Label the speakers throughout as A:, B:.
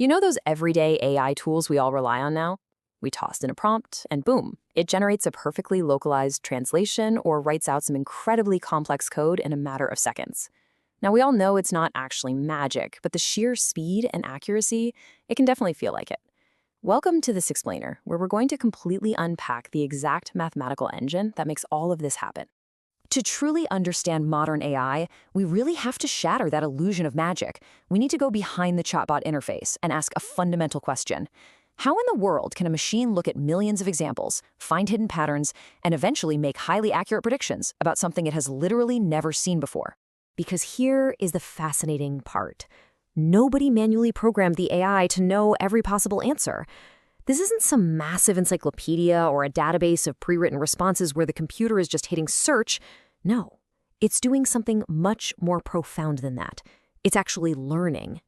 A: You know those everyday AI tools we all rely on now? We toss in a prompt, and boom, it generates a perfectly localized translation or writes out some incredibly complex code in a matter of seconds. Now, we all know it's not actually magic, but the sheer speed and accuracy, it can definitely feel like it. Welcome to this explainer, where we're going to completely unpack the exact mathematical engine that makes all of this happen. To truly understand modern AI, we really have to shatter that illusion of magic. We need to go behind the chatbot interface and ask a fundamental question. How in the world can a machine look at millions of examples, find hidden patterns, and eventually make highly accurate predictions about something it has literally never seen before? Because here is the fascinating part. Nobody manually programmed the AI to know every possible answer. This isn't some massive encyclopedia or a database of pre-written responses where the computer is just hitting search. No, it's doing something much more profound than that. It's actually learning.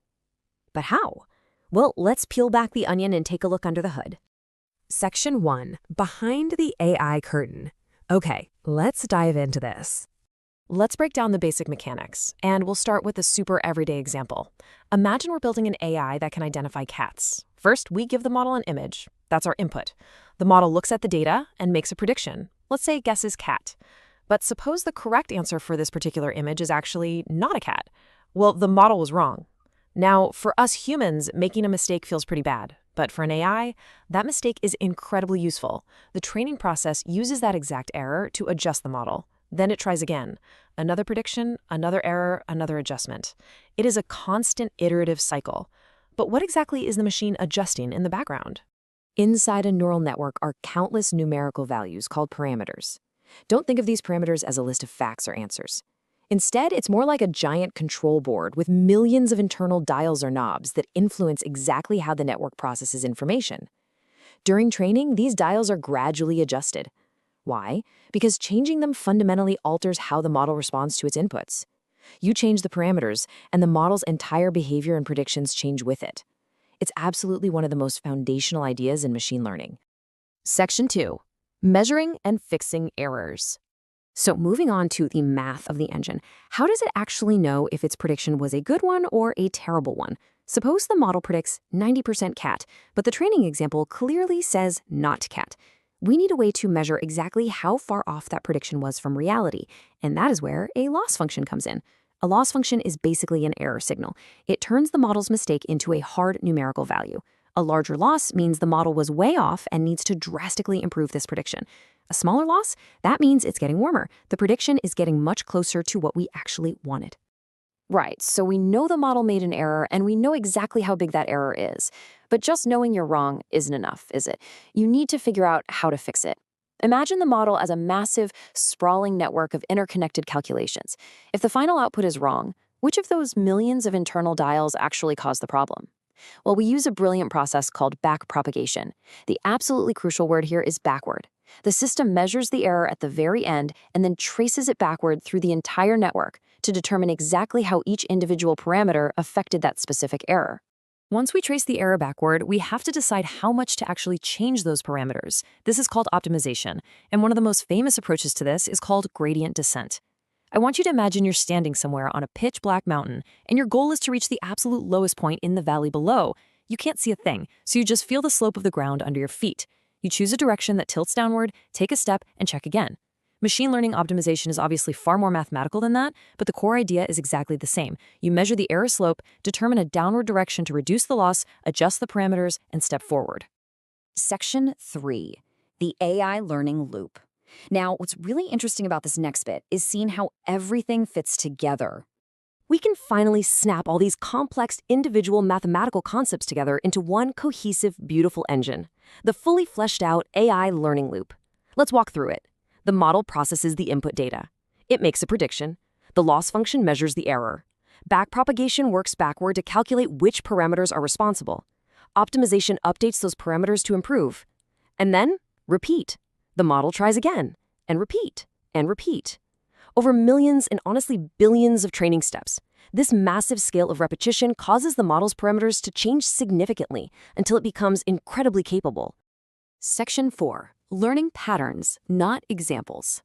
A: But how? Well, let's peel back the onion and take a look under the hood.
B: Section 1. Behind the AI curtain. Okay, let's dive into this.
A: Let's break down the basic mechanics, and we'll start with a super everyday example. Imagine we're building an AI that can identify cats. First, we give the model an image. That's our input. The model looks at the data and makes a prediction. Let's say it guesses cat. But suppose the correct answer for this particular image is actually not a cat. Well, the model was wrong. Now, for us humans, making a mistake feels pretty bad. But for an AI, that mistake is incredibly useful. The training process uses that exact error to adjust the model. Then it tries again. Another prediction, another error, another adjustment. It is a constant iterative cycle. But what exactly is the machine adjusting in the background? Inside a neural network are countless numerical values called parameters. Don't think of these parameters as a list of facts or answers. Instead, it's more like a giant control board with millions of internal dials or knobs that influence exactly how the network processes information. During training, these dials are gradually adjusted. Why? Because changing them fundamentally alters how the model responds to its inputs. You change the parameters, and the model's entire behavior and predictions change with it. It's absolutely one of the most foundational ideas in machine learning. Section 2. Measuring and fixing errors. So moving on to the math of the engine, how does it actually know if its prediction was a good one or a terrible one? Suppose the model predicts 90% cat, but the training example clearly says not cat. We need a way to measure exactly how far off that prediction was from reality, and that is where a loss function comes in. A loss function is basically an error signal. It turns the model's mistake into a hard numerical value. A larger loss means the model was way off and needs to drastically improve this prediction. A smaller loss, that means it's getting warmer. The prediction is getting much closer to what we actually wanted. Right, so we know the model made an error, and we know exactly how big that error is. But just knowing you're wrong isn't enough, is it? You need to figure out how to fix it. Imagine the model as a massive, sprawling network of interconnected calculations. If the final output is wrong, which of those millions of internal dials actually caused the problem? Well, we use a brilliant process called backpropagation. The absolutely crucial word here is backward. The system measures the error at the very end and then traces it backward through the entire network to determine exactly how each individual parameter affected that specific error. Once we trace the error backward, we have to decide how much to actually change those parameters. This is called optimization, and one of the most famous approaches to this is called gradient descent. I want you to imagine you're standing somewhere on a pitch-black mountain, and your goal is to reach the absolute lowest point in the valley below. You can't see a thing, so you just feel the slope of the ground under your feet. You choose a direction that tilts downward, take a step, and check again. Machine learning optimization is obviously far more mathematical than that, but the core idea is exactly the same. You measure the error slope, determine a downward direction to reduce the loss, adjust the parameters, and step forward. Section 3. The AI learning loop. Now, what's really interesting about this next bit is seeing how everything fits together. We can finally snap all these complex individual mathematical concepts together into one cohesive, beautiful engine. The fully fleshed out AI learning loop. Let's walk through it. The model processes the input data. It makes a prediction. The loss function measures the error. Backpropagation works backward to calculate which parameters are responsible. Optimization updates those parameters to improve. And then, repeat. The model tries again, and repeat, and repeat. Over millions and honestly billions of training steps, this massive scale of repetition causes the model's parameters to change significantly until it becomes incredibly capable. Section 4. Learning patterns, not examples.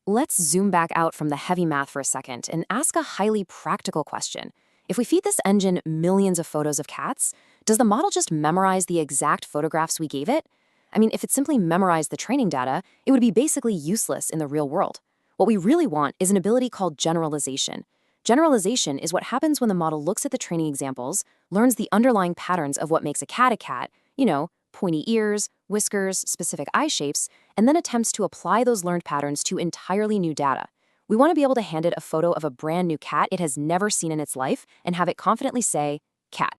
A: Let's zoom back out from the heavy math for a second and ask a highly practical question. If we feed this engine millions of photos of cats,
C: Does the model just memorize the exact photographs we gave it? I mean, if it simply memorized the training data, it would be basically useless in the real world. What we really want is an ability called generalization. Generalization is what happens when the model looks at the training examples, learns the underlying patterns of what makes a cat, pointy ears, whiskers, specific eye shapes, and then attempts to apply those learned patterns to entirely new data. We want to be able to hand it a photo of a brand new cat it has never seen in its life and have it confidently say, cat.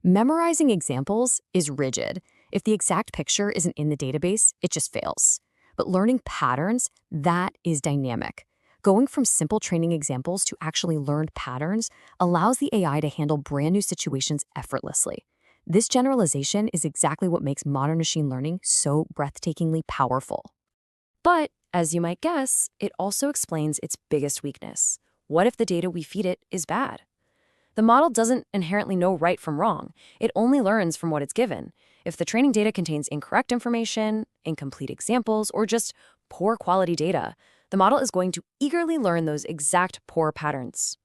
A: Memorizing examples is rigid. If the exact picture isn't in the database, it just fails. But learning patterns, that is dynamic. Going from simple training examples to actually learned patterns allows the AI to handle brand new situations effortlessly. This generalization is exactly what makes modern machine learning so breathtakingly powerful. But, as you might guess, it also explains its biggest weakness. What if the data we feed it is bad? The model doesn't inherently know right from wrong. It only learns from what it's given. If the training data contains incorrect information, incomplete examples, or just poor quality data, the model is going to eagerly learn those exact poor patterns.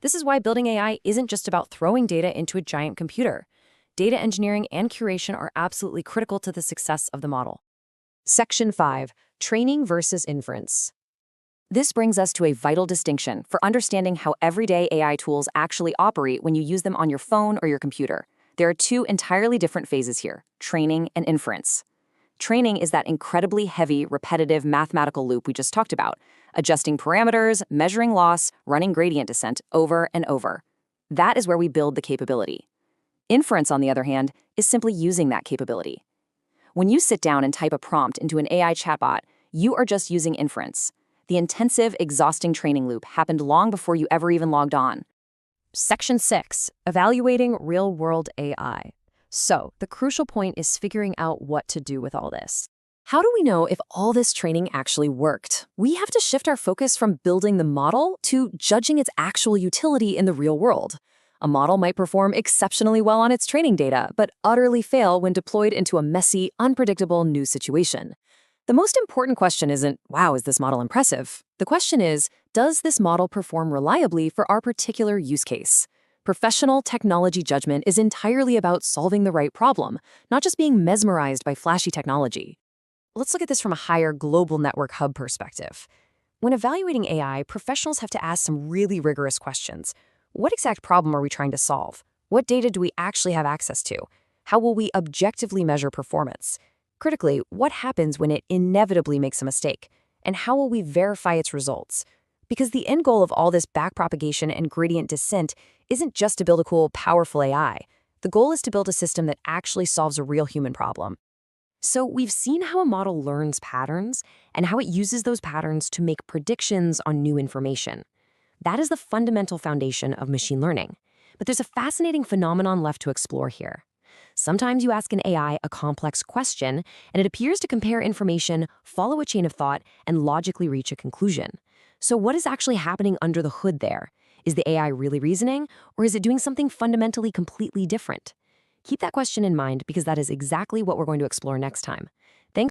A: This is why building AI isn't just about throwing data into a giant computer. Data engineering and curation are absolutely critical to the success of the model.
C: Section 5. Training versus inference. This brings us to a vital distinction for understanding how everyday AI tools actually operate when you use them on your phone or your computer. There are two entirely different phases here, training and inference. Training is that incredibly heavy, repetitive mathematical loop we just talked about, adjusting parameters, measuring loss, running gradient descent over and over. That is where we build the capability. Inference, on the other hand, is simply using that capability. When you sit down and type a prompt into an AI chatbot, you are just using inference. The intensive, exhausting training loop happened long before you ever even logged on.
A: Section 6. Evaluating real-world AI. So, the crucial point is figuring out what to do with all this. How do we know if all this training actually worked? We have to shift our focus from building the model to judging its actual utility in the real world. A model might perform exceptionally well on its training data, but utterly fail when deployed into a messy, unpredictable new situation. The most important question isn't, wow, is this model impressive? The question is, does this model perform reliably for our particular use case? Professional technology judgment is entirely about solving the right problem, not just being mesmerized by flashy technology. Let's look at this from a higher global network hub perspective. When evaluating AI, professionals have to ask some really rigorous questions. What exact problem are we trying to solve? What data do we actually have access to? How will we objectively measure performance? Critically, what happens when it inevitably makes a mistake? And how will we verify its results? Because the end goal of all this backpropagation and gradient descent isn't just to build a cool, powerful AI. The goal is to build a system that actually solves a real human problem. So we've seen how a model learns patterns and how it uses those patterns to make predictions on new information. That is the fundamental foundation of machine learning. But there's a fascinating phenomenon left to explore here. Sometimes you ask an AI a complex question, and it appears to compare information, follow a chain of thought, and logically reach a conclusion. So what is actually happening under the hood there? Is the AI really reasoning, or is it doing something fundamentally completely different? Keep that question in mind because that is exactly what we're going to explore next time.